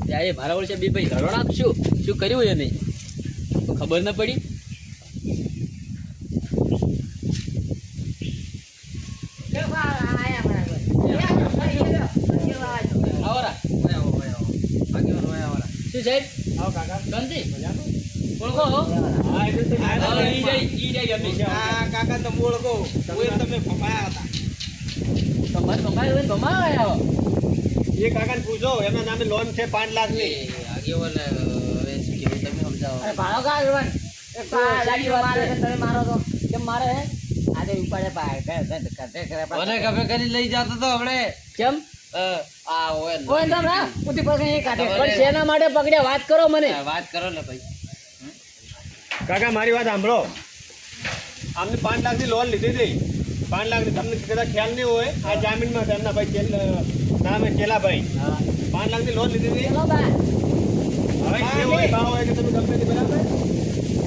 ત્યારે મારા વર્ષે બે ભાઈ ધરો નાખશું શું કર્યું એ નહીં ખબર ન પડી શું સાહેબ આવો કાકા ગંદી ઓળખો કાકા તમે ઓળખો તમે ભમાયા હતા તમારે કમાય કમાયા એ કાકાને પૂછો એમના નામે લોન છે 5 લાખ ની આગેવાન હવે શું કેવું તમે સમજાવો ભાડો કા આગેવાન તમે મારો તો કેમ મારે આજે ઉપાડે મને કફે કરી લઈ જતો તો હમણે કેમ આ ઓય કોઈ તમ ના ઉતી પકડી એ કાઢે પણ શેના માટે પકડ્યા વાત કરો મને વાત કરો ને ભાઈ કાકા મારી વાત સાંભળો આમને 5 લાખ ની લોન લીધી હતી 5 લાખ ની તમને કદાચ ખ્યાલ નહીં હોય આ જામીનમાં તેમના ભાઈ નામે કેલાભાઈ 5 લાખ ની લોન લીધી હતી ચલો બા હવે જે હોય ભાવ હોય કે તમે ગમે તે બરાબર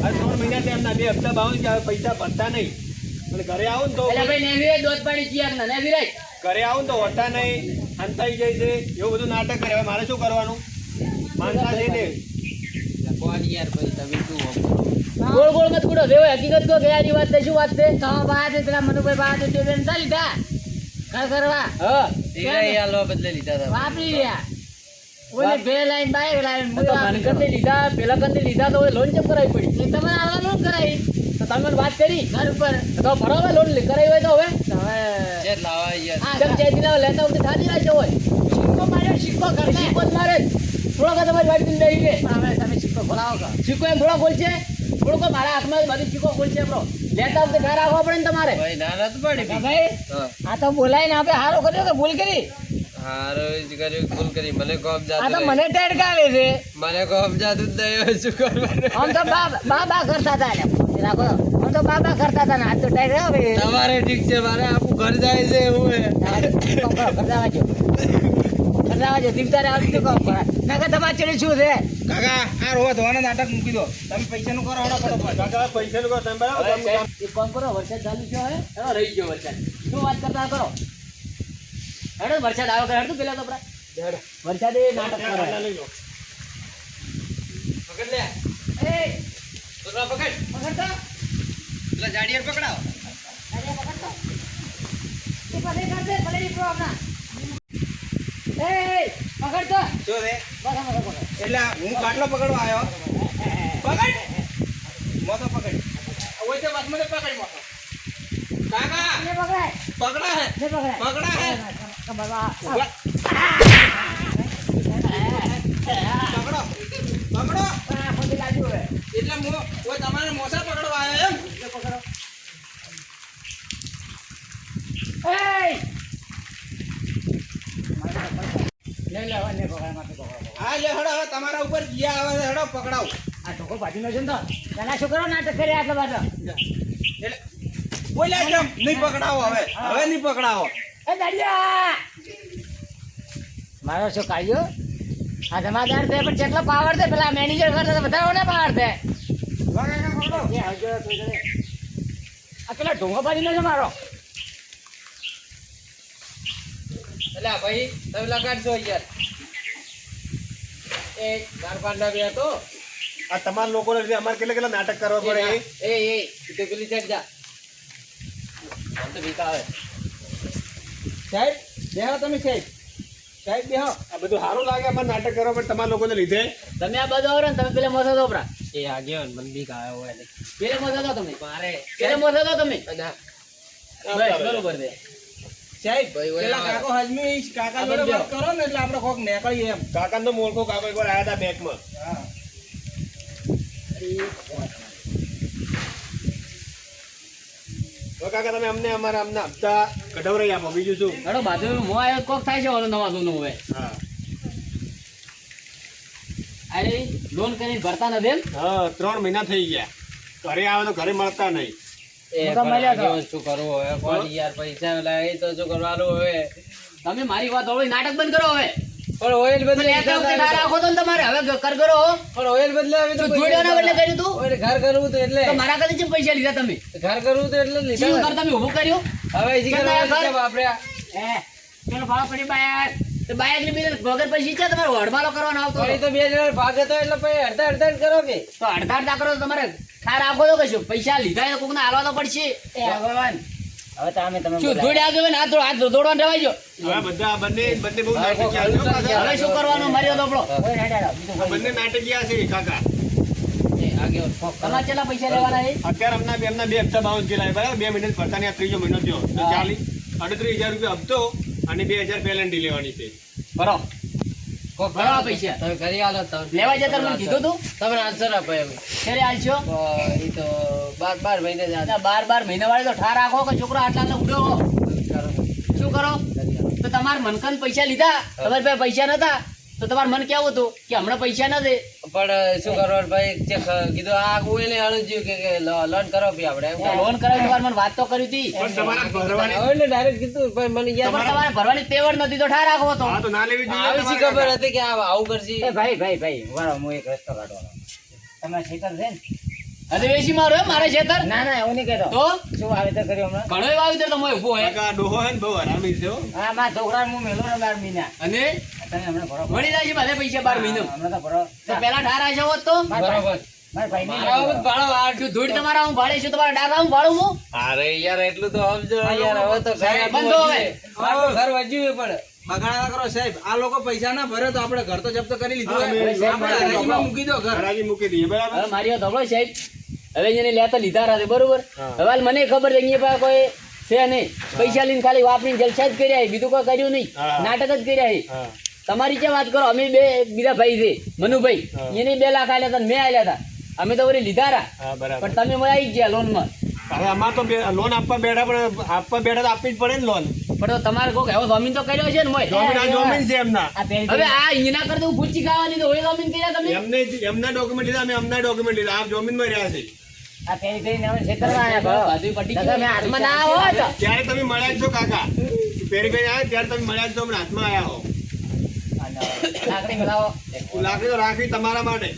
આ 3 મહિનાથી એમના 2 હપ્તા ભાવ કે પૈસા ભરતા નહીં અને ઘરે આવો ને તો એટલે ભાઈ નેવી દોત પાડી ચિયાક ના નેવી રાઈ ઘરે આવો ને તો હોતા નહીં અંતાઈ જાય છે એવું બધું નાટક કરે હવે મારે શું કરવાનું માનતા છે ને કોણ યાર ભાઈ તમે શું ગોળ ગોળ મત કુડો દેવો હકીકત કો ગયાની વાત છે શું વાત છે તો બાદ પેલા મનુભાઈ બાદ તે બેન ચાલી તા કર કરવા હા તેરા યાર લો બદલે લીધા હતા વાપરી રહ્યા ઓલે બે લાઈન બાઈક લાઈન તો મને કંદે લીધા પેલા કંદે લીધા તો લોન ચેક કરાવી પડી એ તમારે આવા લોન કરાવી તો તમે વાત કરી ઘર ઉપર તો બરાબર લોન કરાવી હોય તો હવે હવે જે લાવા યાર આ જબ ચેતીના લેતા વખતે થાજી રાખજો હોય સિક્કો માર્યો સિક્કો કરને સિક્કો જ મારે થોડો તમારી વાડી દઈ દે હવે તમે સિક્કો ખોલાવો કા સિક્કો એમ થોડો બોલ છે થોડો મારા હાથમાં બધી સિક્કો બોલ છે બ્રો લેતા વખતે ઘર રાખવા પડે ને તમારે ભાઈ ના ના પડી ભાઈ આ તો બોલાઈને આપણે હારો કર્યો કે ભૂલ કરી હારો જ કર્યું ભૂલ કરી મને કોમ આ જાતું તો મને ટેડકાવે છે મને કોમ જાતું જ નહીં શું કરવાનું આમ તો બા કરતા હતા ને રાખો આમ તો બા કરતા હતા ને આ તો ટેડ હવે તમારે ઠીક છે મારે આખું ઘર જાય છે એવું કરવાજો દીપદારે આવતું કામ કરે નાકા તમારે ચડી શું છે કાકા આ રોવા ધોવાના નાટક મૂકી દો તમે પૈસાનું કરો હડા ફટાફટ કાકા પૈસાનું કરો તમે બરાબર એક કામ કરો વરસાદ ચાલુ થયો હે એનો રહી ગયો વરસાદ શું વાત કરતા કરો હેડો વરસાદ આવ્યો કરે હેડતું પેલા તો વરસાદ એ નાટક કરે લઈ લો પકડ લે એ છોકરા પકડ પકડતો પેલા જાડિયર પકડાવ અરે પકડતો એ પાસે કરતે ભલે ઈ પ્રોબ્લેમ એ પકડતો શું રે બસ પકડ એટલે હું કાટલો પકડવા આવ્યો પકડ મોતો પકડ ઓય તે બસ મને પકડ મોતો કાકા ને પકડાય પકડા હે ને પકડાય પકડા હે બાબા પકડો પકડો આ ખોટી લાગ્યું હવે એટલે હું ઓય તમારે મોસા પકડવા આવ્યો એમ પકડો એ લે લે ને પકડાય માથે પકડો હા લે હડો હવે તમારા ઉપર ગયા આવે છે, હડો પકડાવ આ ટોકો ભાજી નો છે ને તો પેલા છોકરો નાટક કરે આટલા બધા એટલે બોલ્યા કેમ નહીં પકડાવો હવે નહીં પકડાવો એ દાડિયા મારો શું કાઢ્યો આ જમાદાર છે પણ કેટલો પાવર છે પેલા મેનેજર કરતા તો વધારે ને પાવર છે એ આવજો તું જરે. આ પેલા ઢોંગો પાડીનો છે મારો એટલે ભાઈ તમે લગાડજો યાર એ ગારપાંડા બે હતો આ તમારા લોકોને લીધે અમારે કેટલા નાટક કરવા પડે એ તે પેલી સાઈડ જા આમ તો બીક આવે સાહેબ બેહો તમે સાહેબ બેહો આ બધું સારું લાગે અમારે નાટક કરવા પડે તમારા લોકોને લીધે તમે આ બાજુ આવો ને તમે પેલા મોસા દો પરા એ આગેવાન મને બીક આવે હોય એટલે પેલે મોસા દો તમે મારે પેલે મોસા દો તમે બસ બરોબર છે સાહેબ ભાઈ, ઓય પેલા આવે. કાકો હજમી કાકા આ જોડે બંધ વાત કરો ને એટલે આપણે કોક નીકળીએ એમ કાકાને તો મોળખો કાકો એકવાર આયા હતા બેંકમાં તો કાકા તમે અમને અમારા હપ્તા કઢવરાઈ આપો બીજું શું હેડો બાજુ મો આયો કોક થાય છે ઓલો નવા જૂનું હવે હા અરે લોન કરીને ભરતા નથી એમ હા 3 મહિના થઈ ગયા ઘરે આવે તો ઘરે મળતા નહીં એ હું તો મળ્યો તો. આગેવાન શું કરવું હવે કોણ યાર પૈસા લાગે તો શું કરવાનું હવે તમે મારી વાત હવે નાટક બંધ કરો હવે પણ ઓઇલ બદલે લેતા વખતે ઠાર રાખો તો ને તમારે હવે કર કરો પણ ઓઇલ બદલે હવે તો જોડ્યાના બદલે કર્યું તું ઓઇલ ઘર કરવું તો એટલે તો મારા કદી ચેમ પૈસા લીધા તમે ઘર કરવું તો એટલે જ ચીવું લીધા કર તમે ઊભું કર્યું હવે ઈ કેટલા કરવા ઘર? કેમ આપણે એ પેલો ભાવ પડી બાય તો બાઈક ની બીજા વગર પછી છે તમારે વડમાલો કરવાનો આવતો વળી તો 2000 ભાગે તો એટલે પછી અડધા અડધા જ કરો કે તો અડધા કરો તો તમારે ઠાર આપો તો કશું પૈસા લીધા તો કોકને આલવા તો પડશે એ ભગવાન હવે તો અમે તમે શું ધોડે આગળ હોય ને હાથ દોડવાનું રહેવાજો હવે બધા બંને બહુ નાટકીય છે હો કાકા. હવે શું કરવાનું માર્યો તો આપણો કોઈ હેડાડો બીજું આ કોઈ બંને નાટકીય છે કાકા. તમારે કેટલા પૈસા લેવાના છે અત્યારે એમના બે હપ્તા બાઉન્સ ગયેલા બરાબર 2 મહિના ભરતા ને આ ત્રીજો મહિનો થયો તો 38,000 રૂપિયા હપ્તો અને 2,000 પેનલ્ટી લેવાની છે. ભરો ભરો આ પૈસા તમે કરી આલો તો લેવા જતા મને કીધું તું તમે આન્સર આપો એમ ક્યારે આલશો એ તો 12 મહિને જ 12 મહિના વાળી તો ઠાર રાખો કે છોકરો આટલા ઉડો શું કરો તો તમારે મનકન પૈસા લીધા તમારી પાસે પૈસા નતા તો તમારે મન કેવું હતું કે હમણાં પૈસા નથી પણ શું કરવાનું ભાઈ જે કીધું આ કોઈને અણજ્યું કે લોન કરો ભી આપણે એમ લોન કરાવી તમારે મને વાત તો કરી હતી પણ તમારે ભરવાની હવે ડાયરેક્ટ કીધું પણ મને યાદ તમારે ભરવાની તેવડ નથી તો ઠાર રાખો તો હા તો ના લેવી જોઈએ આવી શી તમારે ખબર કાકા. હતી કે આવું કરશી ભાઈ વાળો હું એક રસ્તો કાઢવાનો તમે શેતર છે ને અધિવેશી મારો એમ મારે ખેતર ના એવું નહીં કહેતો તો શું વાવેતર કર્યું હમણાં ઘણો વાવી તો મોય ઉભો હોય કાકા ડોહો હે ને બહુ હરામી છે હો. હા મારા છોકરા હું મેલો ને 12 મહિના અને તમે હમણાં ભરો મળી જાય છે બધા પૈસા 12 મહિના હમણાં તો ભરો તો પેલા ઠાર આશા હોત તો મારા ભાઈ શું ધૂળ તમારા હું ભાડે છું તમારા ડાકા હું ભાડું હું અરે યાર એટલું તો સમજો યાર હવે તો બંધો હવે ઘર વજ્યું પડે બગાડા કરો સાહેબ આ લોકો પૈસા ના ભરે તો આપણે ઘર તો જપ્ત કરી લીધું હા, હોય. અમે આપણે હરાજીમાં મૂકી દો ઘર હરાજી મૂકી દઈએ બરાબર હવે મારી વાત સાંભળો સાહેબ હવે જેને લેતા લીધા રાતે બરોબર હા. હવે હાલ મને ખબર છે અહીંયા પાસે કોઈ છે નહીં પૈસા લઈને ખાલી વાપરીને જલસા જ કર્યા છે, બીજું કોઈ કર્યું નહીં હા. નાટક જ કર્યા છે. હા તમારી ક્યાં વાત કરો અમે બે બીજા ભાઈ છે મનુભાઈ હા. એને 2 લાખ આલ્યા હતા ને મેં આલ્યા હતા અમે તો વળી લીધા રા હા બરાબર પણ તમે મને આવી ગયા લોનમાં હવે અમાર તો લોન આપવા બેઠા પણ આપવા બેઠા તો આપવી જ પડે ને લોન પણ તો તમારે કોક એવો જમીન તો કર્યો છે ને મોય જોમીન આ જોમીન છે એમના આ પેલી હવે આ એના કરતા હું પૂછી ખાવાની તો હોય જમીન કર્યા તમે એમના ડોક્યુમેન્ટ લીધા અમે એમના ડોક્યુમેન્ટ લીધા આ જોમીનમાં રહ્યા છે આ પેલી પેલી હવે ખેતરમાં આયા ભરો બધું પટી તમે ગયું. હાથમાં ના આવો તો ત્યારે તમે મળ્યા જ છો કાકા પેરી પેરી આવ્યા ત્યારે તમે મળ્યા જ છો હમણાં હાથમાં આવ્યા હો લાકડી મિલાવો લાકડી તો રાખવી તમારા માટે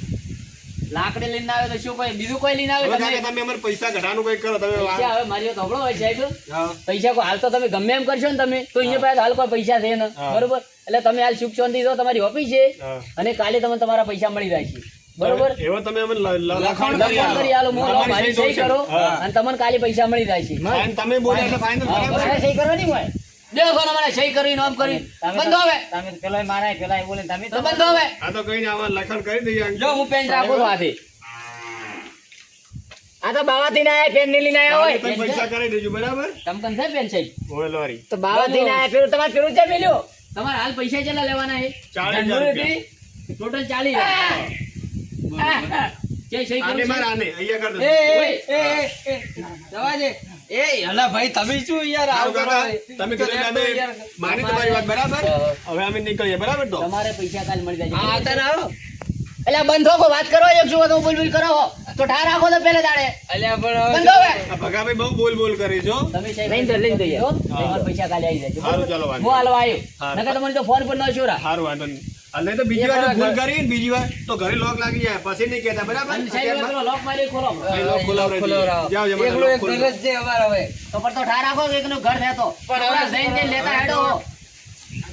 લાકડી લઈને આવે તો શું કોઈ બીજું કોઈ લઈને આવે હવે તમે કાકા તમે અમારે પૈસા ઘટાડવાનું કંઈક કરો તમે પૈસા હવે મારી વાત સાંભળો હોય સાહેબ હા પૈસા કોઈ હાલ તો તમે ગમે એમ કરશો ને તમે તો અહીંયા પાસે હાલ કોઈ પૈસા છે ને હા. બરોબર એટલે તમે હાલ સુખ શાંતિ તો તમારી ઓફિસ છે હા. અને કાલે તમને તમારા પૈસા મળી જાય છે બરોબર એવો તમે અમે લખાણ લખાણ કરી કરી આલો મોં લો, મારી સહી કરો હા. અને તમને કાલે પૈસા મળી જાય છે અને તમે બોલે એટલે ફાઇનલ હા, બરાબર મારે સહી કરવાની હોય દેખો ને મને સહી કરી નામ કરી બંધો હવે તમે પેલો મારા પેલા બોલે તમે તો બંધો હવે આ તો કઈ આમાં લખાણ કરી દઈએ જો હું પેન્ટ રાખું છું હાથે આ તો બાવાથી ના આયા પેન ને લઈને આયા હોય તમે પૈસા કરી દેજો બરાબર તમ કન છે પેન્ટ સાહેબ ઓય લોરી તો બાવાથી ના આયા પેલું તમારે પેલું છે મેલ્યો તમારે હાલ પૈસા કેટલા લેવાના છે 40,000 ટોટલ 40 જે સહી આને કરું માર છે આને અહીંયા કરી એ દો જવા દે એ હલા ભાઈ તમે શું યાર આવું આવું કાકા કરો તમે કીધું એટલે અમે માની તમારી વાત બરાબર હવે અમે નીકળીએ બરાબર તો તમારે પૈસા કાલ મળી જાય હા તને આવો એટલે બંધો કો વાત કરો એક શું બોલ બોલ કરો તો ઠાર રાખો તો પેલે દાડે અલ્યા પણ બંધો હવે આ ભગાભાઈ બહુ બોલ બોલ કરે છો તમે લઈને તો યાર. તમારા પૈસા કાલે આવી જાય સારું ચાલો વાંધો હું હાલવા આવ્યો હા. નકર તમને તો ફોન પર ન છોરા સારું વાંધો નહીં અને નહીં તો બીજી વાર જો ભૂલ કરી ને બીજી વાર તો ઘરે લોક લાગી જાય પછી નહીં કહેતા બરાબર અને સાહેબ પેલો લોક મારી ખોલો અહીં લોક ખોલાવડાવી દઈએ. જાઓ જમાડો એકલો લોક એક ખોલી ઘર દો. જ છે અમારે હવે તો પણ તો ઠાર રાખો કે એકનું ઘર રહેતો પણ પણ હવે જઈને લેતા હેડો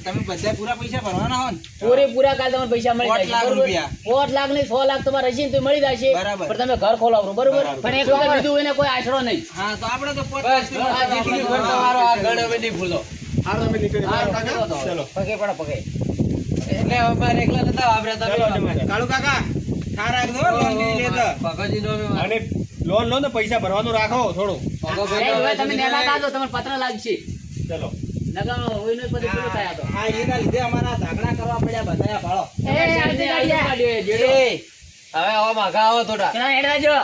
તમે બધા પૂરા પૈસા ભરવાના હો ને પૂરેપૂરા કાલ તમને પૈસા મળી 8 લાખ જાય રૂપિયા. 8 લાખ નહીં 6 લાખ તમારે હશે ને તો મળી જશે બરાબર. પણ તમે ઘર ખોલાવો બરોબર બરાબર. પણ એક વખત બીજું એને કોઈ આશરો નહીં હા તો આપણે તો પોત બસ આ જેટલી ઘર તમારો આ ઘર હવે નહીં ભૂલો સારું અમે નીકળીએ હા, બરાબર ચલો તો. કાકા? ચલો પગે પડો પગે એટલે અમારે એકલા નતા આપણે ચાલો તમે જમાડો. કાળુ કાકા ઠાર રાખજો હો, લોન લીધી લે તો પગજી નો અને લોન લો ને પૈસા ભરવાનું રાખો થોડું સાહેબ, હવે તમે નેના કાઢો તમને પત્ર લાગશે ચલો નકર ઓયનો પછી પૂરો થાય આ તો આ એના લીધે અમારા ઝઘડા કરવા પડ્યા બધા ભાળો સાહેબને આઈડિયા કાઢ્યો, જેડો. હવે આવા માગા આવો થોડા પેલા હેડવા જો.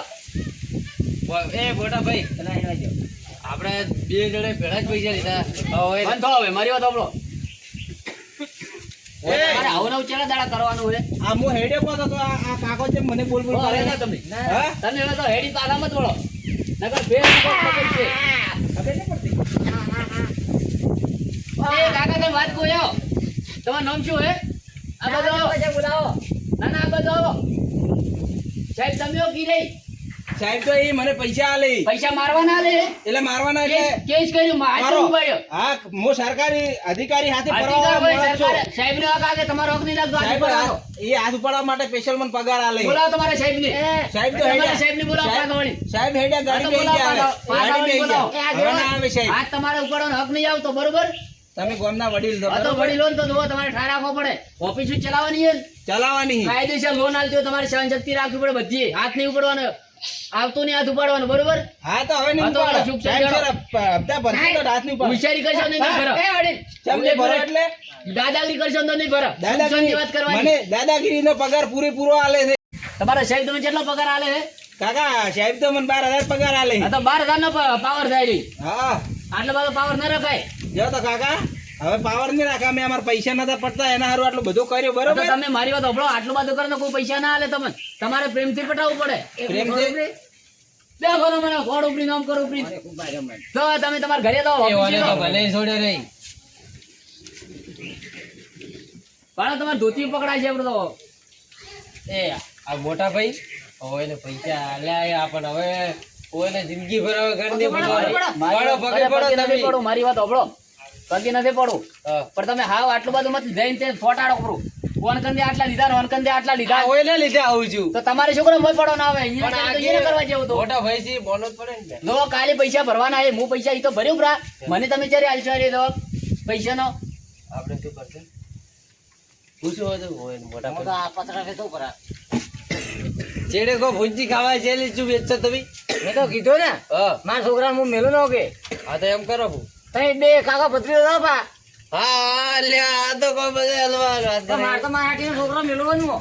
એ મોટા ભાઈ પેલા હેડવા જો. આપણે બે જણે ભેળા જ પૈસા લીધા હવે બંધ થો હવે, મારી વાત સાંભળો. તમારે આવું નવું ચેલા દાડા કરવાનું હોય આ હું હેડે પોતો તો આ કાકો છે મને બોલ બોલ હવે કરે ના તમે હા? તમે હવે તો હેડી તો આરામ જ વળો નકર ફેર પકડશે. ખબર નહીં પડતી એ કાકા તમે વાત કહો આવો. તમારું નામ શું હે આ બધો બોલાવો ના ના આ બધો આવો. સાહેબ તમે કી રહી સાહેબ તો એ મને પૈસા આલે પૈસા મારવાના લે એટલે મારવાના એટલે કેસ કર્યું મારો. મારું ભાઈ હા હું સરકારી અધિકારી હાથે અધિકાર ફરવા હોય માણસ છું. સરકાર સાહેબ ને વાગે તમારો હક નહીં લાગતો સાહેબ એ હાથ ઉપાડવા માટે સ્પેશિયલ મને પગાર આલે બોલાવો તમારા સાહેબ ને સાહેબ તો તમારા હેડ્યા. સાહેબ ને બોલાવો સાહેબ- પાઘાવાળી. સાહેબ હેડ્યા ગાડી આ તો બેહી ગયા બોલાવો, હવે. ગાડી બેહી ગયા. બોલાવો. હવે ના આવે સાહેબ આજ તમારે ઉપાડવાનો હક નહીં આવતો બરોબર તમે ગામના વડીલ છો, આ તો બરોબર? વડીલો ને તો જુઓ તમારે ઠાર રાખવો પડે ઓફિસ ચલાવવાની છે ને. ચલાવવાની કાયદેસર લોન આલતી હોય તમારે સહન શક્તિ રાખવી પડે બધી હાથ નહીં ઉપાડવાનો આવતો નહીં હાથ ઉપાડવાનો બરોબર હા તો હવે નહીં હા તો ઉપાડો. શુભ સાહેબ સંજોગો. સર, હપ્તા ભરશો તો હાથ નહીં ઉપાડો. હોશિયારી કરશો નહીં તો ભરો. કેમ નહીં ભરો એટલે દાદાગીરી કરશો તો નહીં ભરો દાદાગીરી વાત કરવાની મને દાદાગીરીનો પગાર પૂરેપૂરો આલે છે તમારા સાહેબ તમે કેટલો પગાર આલે છે કાકા સાહેબ તો મને 12,000 પગાર આલે આ તો 12,000 નો પાવર થાય રહી હા આટલો બધો પાવર ન રખાય જો તો કાકા હવે પાવર નહીં રાખા મેં અમારા પૈસા નતા પડતા એના હારું આટલું બધું કર્યું તો બરોબર તમે મારી વાત સાંભળો આટલું બધું કરો ને કોઈ પૈસા ના આલે તમને તમારે પ્રેમથી પટાવવું પડે પ્રેમથી? બે ઘરો મને ખોડ ઉપરી નામ કરો ઉપરી તો તમે તમારા ઘરે તો ઓફિસે જાઓ. પણ તમારે ધોતી પકડાય છે આપણે તો એ આ મોટા ભાઈ હવે એને પૈસા આલ્યા આપણ હવે કોઈને જિંદગી ભર હવે ઘર નહીં પડવાનો. પડો, પગે પડો પગે નથી તમે. પડો મારી વાત સાંભળો પગે નથી પડો હા. પણ તમે હાવ આટલું બધું મત જઈને તે ફોટાડો કરો કોણ કંદે આટલા લીધા ને ઓન કંદે આટલા લીધા આ ઓયને લીધે આવું છું તો તમારે છોકરો મોય પડો ના આવે અહીંયા પણ તો એને કરવા જેવું તો મોટા ભાઈ છે બોનો જ પડે ને લો કાલે પૈસા ભરવાના છે હું પૈસા ઈ તો ભર્યું ભરા મને તમે ચારે આલશો રે દો પૈસાનો આપણે શું કરશે પૂછવું હતું હોય ને મોટા ભાઈ ચેડે કો ભૂંજી ખાવા છે લી શું વેચશો તમે મેં તો કીધું ને હા મારા છોકરાને હું મેલું ન કે હા તો એમ કરો હું તઈ બે કાકા પતરી દો પા હા લ્યા આ તો કોઈ બધે હલવા વાત તો મારે કરે તો મારા હાટીનો છોકરો મેલવો જ હું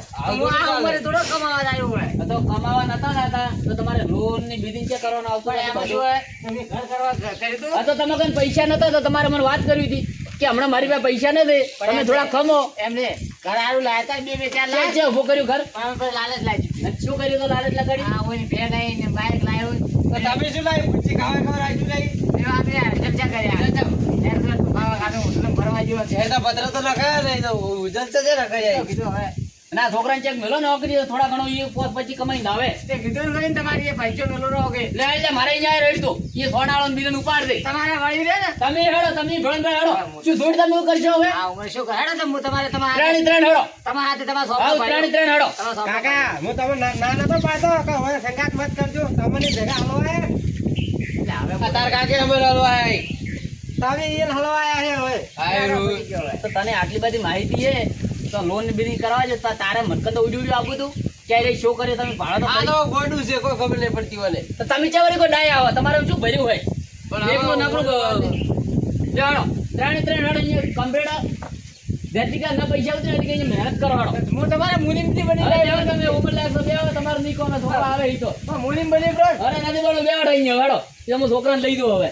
આ ઉંમરે થોડો કમાવા આવ્યો હોય આ તો કમાવા નતા જાતા તો તમારે લોન ની બિલ્ડિંગ ચેક કરવાનો આવતો પણ એમાં શું હોય તમે ઘર કરવા કરી દો આ તો તમે કઈ પૈસા નતા તો તમારે મને વાત કરવી હતી કે હમણાં મારી પાસે પૈસા નથી તમે થોડા ખમો એમને ઘર આરું લાયા હતા બે ચાર છે લાખ છે ઉભો કર્યું ઘર પણ પછી લાલચ લાગી દીધી. શું કર્યું તો લાલચ લગાડી આ હોય ભેગ આવી ને બાઈક લાવ્યો તો તમે શું લાવી ભૂંજી ખાવા ખાવા રાખ્યું લાવી એવા આપણે ચર્ચા કર્યા એમ તો ખાવા ખાધું હોટલમાં ભરવા જેવો છે એ તો પત્ર તો લખાયા નહીં તો ઉજલ છે રખાયા કીધું હવે અને આ છોકરાને ચેક મેલો નોકરી તો થોડા ઘણો એ પોત પછી કમાઈને આવે તે કીધું ને તમારી એ પૈસો મેલો રહો કે લે એટલે મારે અહીંયા રેડ તો એ સોનાળો બીજું ઉપાડ દે તમારે વળી રહે ને તમે હેડો તમે ભણભાઈ હેડો શું થોડી તમે એવું કરશો હવે આ ઉંમર શું કહે તો હું તમારે તમારા ત્રણે ત્રણ હેડો તમારા હાથે તમારા આવ સોપો ત્રણે ત્રણ હેડો કાકા હું તમે ના નતો પાડતો કે હવે સંગાત મત કરજો તમને ભેગા હલવાય આ તાર કાકે અમે લડવાય તમે એ હલવાયા છે હવે આયરું તો તને આટલી બધી માહિતી છે તો લોન બિલિંગ કરવા છે તો તારે મનકન તો ઉડી આપું તું ક્યારે શો કર્યો તમે ભાડો તો આ કરી. તો ગોડું છે કોઈ ખબર નહીં પડતી મને તો તમે ચાવરી કોઈ ડાય આવો તમારે શું ભર્યું હોય પણ એકલું આમાં નકરું હેડો ત્રણે ત્રણ હેડો અહીંયા કમ્પ્લીટ જેથી કે ના પૈસા આવતું નથી કે અહીંયા મહેનત કરો હેડો હું તમારા મુનિમથી બની અરે બેહો તમે ઉપર લાગશો બેહો તમારો નીકો ના છોકરા આવે ઈ તો મુનિમ બની બ્રો અરે નથી બોલો બેહો અહીંયા હેડો એટલે હું છોકરાને લઈ દઉં હવે